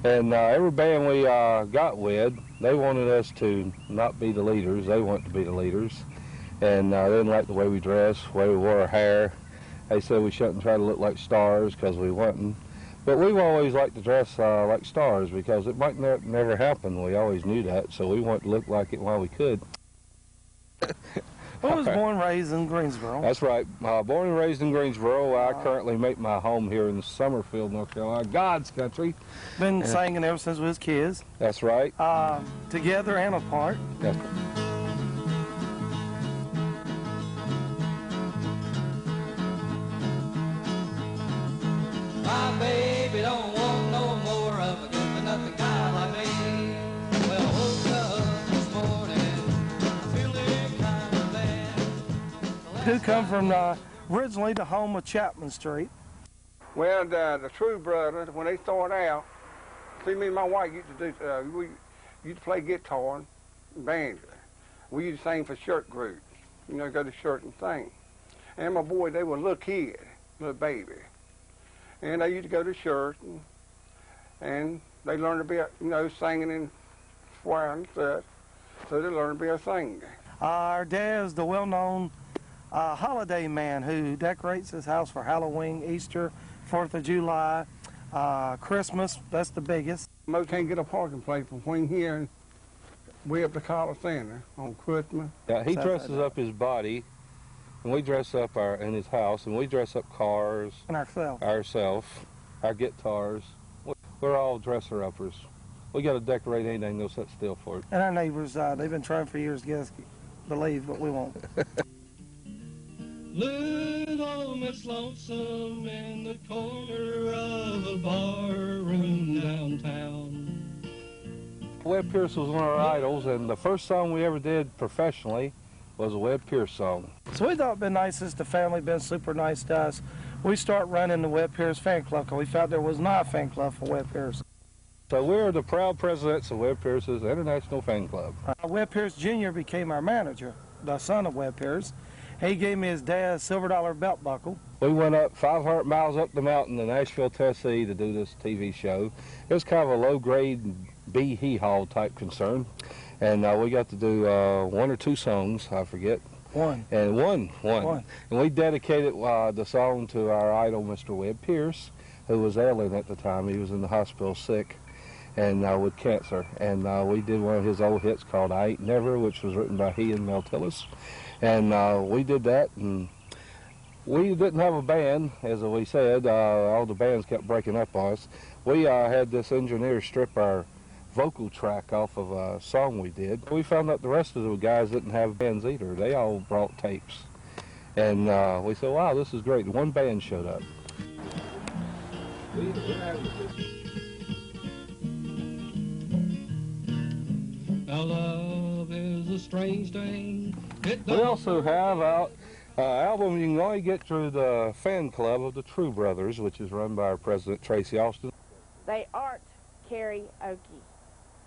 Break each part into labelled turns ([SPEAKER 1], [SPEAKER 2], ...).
[SPEAKER 1] And every band we got with, they wanted us to not be the leaders. They wanted to be the leaders. And they didn't like the way we dressed, the way we wore our hair. They said we shouldn't try to look like stars because we wasn't. But we've always liked to dress like stars because it might never happen. We always knew that, so we wanted to look like it while we could.
[SPEAKER 2] I was born and raised in Greensboro.
[SPEAKER 1] That's right. Born and raised in Greensboro. I currently make my home here in Summerfield, North Carolina, God's country.
[SPEAKER 2] Been singing ever since we was kids.
[SPEAKER 1] That's right.
[SPEAKER 2] Together and apart.
[SPEAKER 1] That's
[SPEAKER 3] My baby don't want no more of a good-for-nothing guy like me. Well, I woke up this morning feeling kind of bad.
[SPEAKER 2] Who come from originally the home of Chapman Street.
[SPEAKER 4] Well, the True Brothers, when they started out, see, me and my wife used to do, we used to play guitar and banjo. We used to sing for shirt groups, you know, go to church and sing. And my boy, they were little kids, little baby. And they used to go to church, and they learned to be, you know, singing and swearing and stuff. So they learned to be a singer.
[SPEAKER 2] Our dad is the well-known holiday man who decorates his house for Halloween, Easter, 4th of July, Christmas. That's the biggest.
[SPEAKER 4] Most can't get a parking place between here and way up to College Center on Christmas.
[SPEAKER 1] Yeah, he dresses up his body, and we dress up in his house, and we dress up cars.
[SPEAKER 2] And ourselves.
[SPEAKER 1] Our guitars. We're all dresser-uppers. We got to decorate anything that'll sit still for it.
[SPEAKER 2] And our neighbors, they've been trying for years to get us to believe, but we won't.
[SPEAKER 3] Little Miss Lonesome in the corner of a bar room downtown.
[SPEAKER 1] Webb Pierce was one of our idols, and the first song we ever did professionally was a Webb Pierce song.
[SPEAKER 2] So we thought it'd been nice since the family been super nice to us. We start running the Webb Pierce fan club because we found there was not a fan club for Webb Pierce.
[SPEAKER 1] So we're the proud presidents of Webb Pierce's International Fan Club.
[SPEAKER 2] Webb Pierce Jr. became our manager, the son of Webb Pierce. He gave me his dad's silver dollar belt buckle.
[SPEAKER 1] We went up 500 miles up the mountain to Nashville, Tennessee to do this TV show. It was kind of a low-grade B-hee-haw type concern. And we got to do one or two songs, I forget.
[SPEAKER 2] One.
[SPEAKER 1] And one. And we dedicated the song to our idol, Mr. Webb Pierce, who was ailing at the time. He was in the hospital sick and with cancer. And we did one of his old hits called I Ain't Never, which was written by he and Mel Tillis. And we did that, and we didn't have a band, as we said. All the bands kept breaking up on us. We had this engineer strip our vocal track off of a song we did. We found out the rest of the guys didn't have bands either. They all brought tapes. And we said, wow, this is great. One band showed up.
[SPEAKER 3] Now love is a strange thing.
[SPEAKER 1] We also have out an album you can only get through the fan club of the True Brothers, which is run by our president, Tracy Austin.
[SPEAKER 5] They aren't karaoke.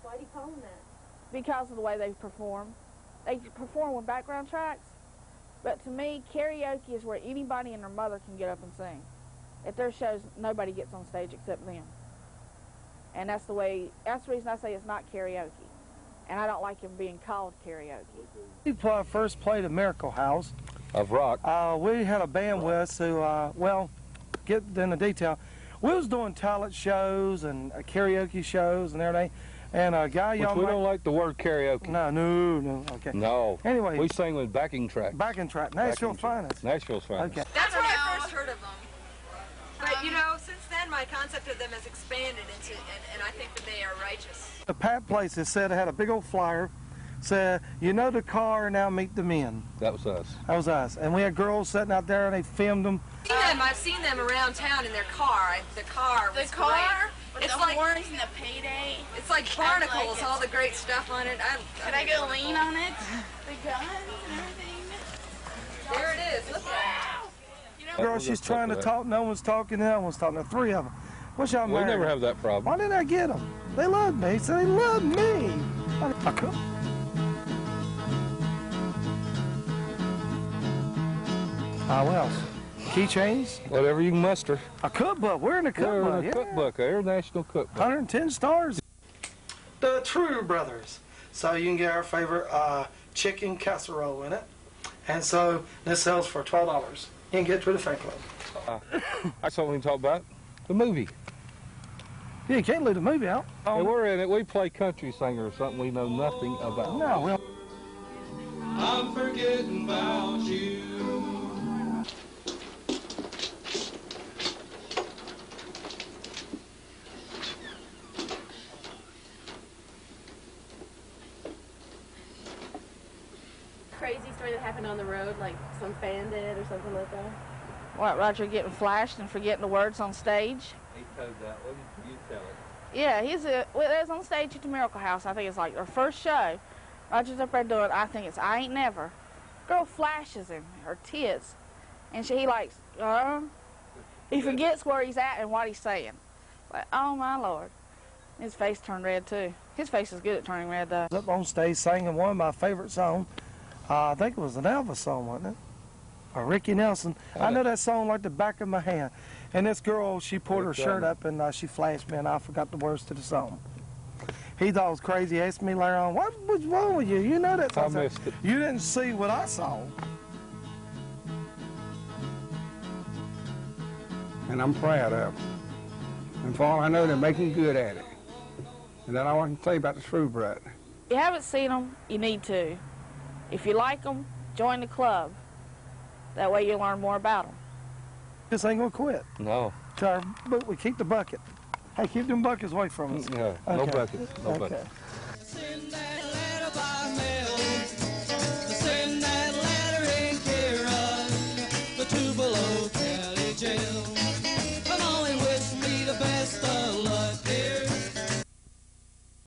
[SPEAKER 6] Why do you call them that?
[SPEAKER 5] Because of the way they perform. They perform with background tracks, but to me, karaoke is where anybody and their mother can get up and sing. At their shows, nobody gets on stage except them. And that's the reason I say it's not karaoke. And I don't like him being called karaoke.
[SPEAKER 2] We first played at Miracle House.
[SPEAKER 1] Of rock.
[SPEAKER 2] We had a band with us who, well, get into detail. We was doing talent shows and karaoke shows and everything. And a guy y'all
[SPEAKER 1] we don't like the word karaoke.
[SPEAKER 2] No, okay.
[SPEAKER 1] No.
[SPEAKER 2] Anyway.
[SPEAKER 1] We sang with backing track.
[SPEAKER 2] Backing track. Nashville's finest.
[SPEAKER 1] Nashville's finest.
[SPEAKER 2] Okay.
[SPEAKER 6] That's where I first heard of them. But, you know, since then, my concept of them has expanded into, and I think that they are righteous.
[SPEAKER 2] The Pat Place, it said, it had a big old flyer, said, you know the car, now meet the men.
[SPEAKER 1] That was us.
[SPEAKER 2] That was us. And we had girls sitting out there, and they filmed them.
[SPEAKER 6] I've seen them around town in their car. The car was great.
[SPEAKER 7] With
[SPEAKER 6] it's
[SPEAKER 7] the
[SPEAKER 6] like
[SPEAKER 7] horns and the payday.
[SPEAKER 6] It's like barnacles, all the great stuff on it.
[SPEAKER 7] Could I go lean on it? The guns and everything.
[SPEAKER 6] There it is. Look at it.
[SPEAKER 7] You know,
[SPEAKER 2] Girl, she's trying to talk, no one's talking, no one's talking. The three of them. Wish I
[SPEAKER 1] We
[SPEAKER 2] married
[SPEAKER 1] never
[SPEAKER 2] them.
[SPEAKER 1] have that problem.
[SPEAKER 2] Why didn't I get them? They love me, so they love me. I could. What else? keychains,
[SPEAKER 1] Whatever you can muster.
[SPEAKER 2] a cookbook. We're in a cookbook.
[SPEAKER 1] We're in a cookbook, an international cookbook.
[SPEAKER 2] 110 stars. The True Brothers. So you can get our favorite chicken casserole in it. And so this sells for $12. You can get to the fan club.
[SPEAKER 1] That's what we can talk about. The movie.
[SPEAKER 2] Yeah, you can't leave the movie out.
[SPEAKER 1] And we're in it. We play country singer or something we know nothing about.
[SPEAKER 2] No, well.
[SPEAKER 3] I'm forgetting about you.
[SPEAKER 8] Crazy story that happened on the road, like some fan did or something like that?
[SPEAKER 5] What, Roger getting flashed and forgetting the words on stage?
[SPEAKER 1] He told that one. You tell it.
[SPEAKER 5] Yeah, it was on stage at the Miracle House. I think it's like their first show. Roger's up there doing, I think it's I Ain't Never. Girl flashes him, her tits. And he likes, he forgets where he's at and what he's saying. Like, oh my Lord. His face turned red too. His face is good at turning red though.
[SPEAKER 2] Up on stage singing one of my favorite songs. I think it was an Elvis song, wasn't it? Or Ricky Nelson. I know that song like the back of my hand. And this girl, she pulled her shirt up and she flashed me and I forgot the words to the song. He thought it was crazy. He asked me later on, what was wrong with you? You know that song.
[SPEAKER 1] I missed it.
[SPEAKER 2] You didn't see what I saw.
[SPEAKER 4] And I'm proud of them. And for all I know, they're making good at it. And that's all I can say about the True Brothers.
[SPEAKER 5] If you haven't seen them, you need to. If you like them, join the club. That way you learn more about them.
[SPEAKER 2] This ain't gonna quit.
[SPEAKER 1] No.
[SPEAKER 2] But we keep the bucket. Hey, keep them buckets away from us.
[SPEAKER 1] No, no
[SPEAKER 2] Okay.
[SPEAKER 1] buckets. No
[SPEAKER 2] Okay.
[SPEAKER 1] buckets.
[SPEAKER 3] Send that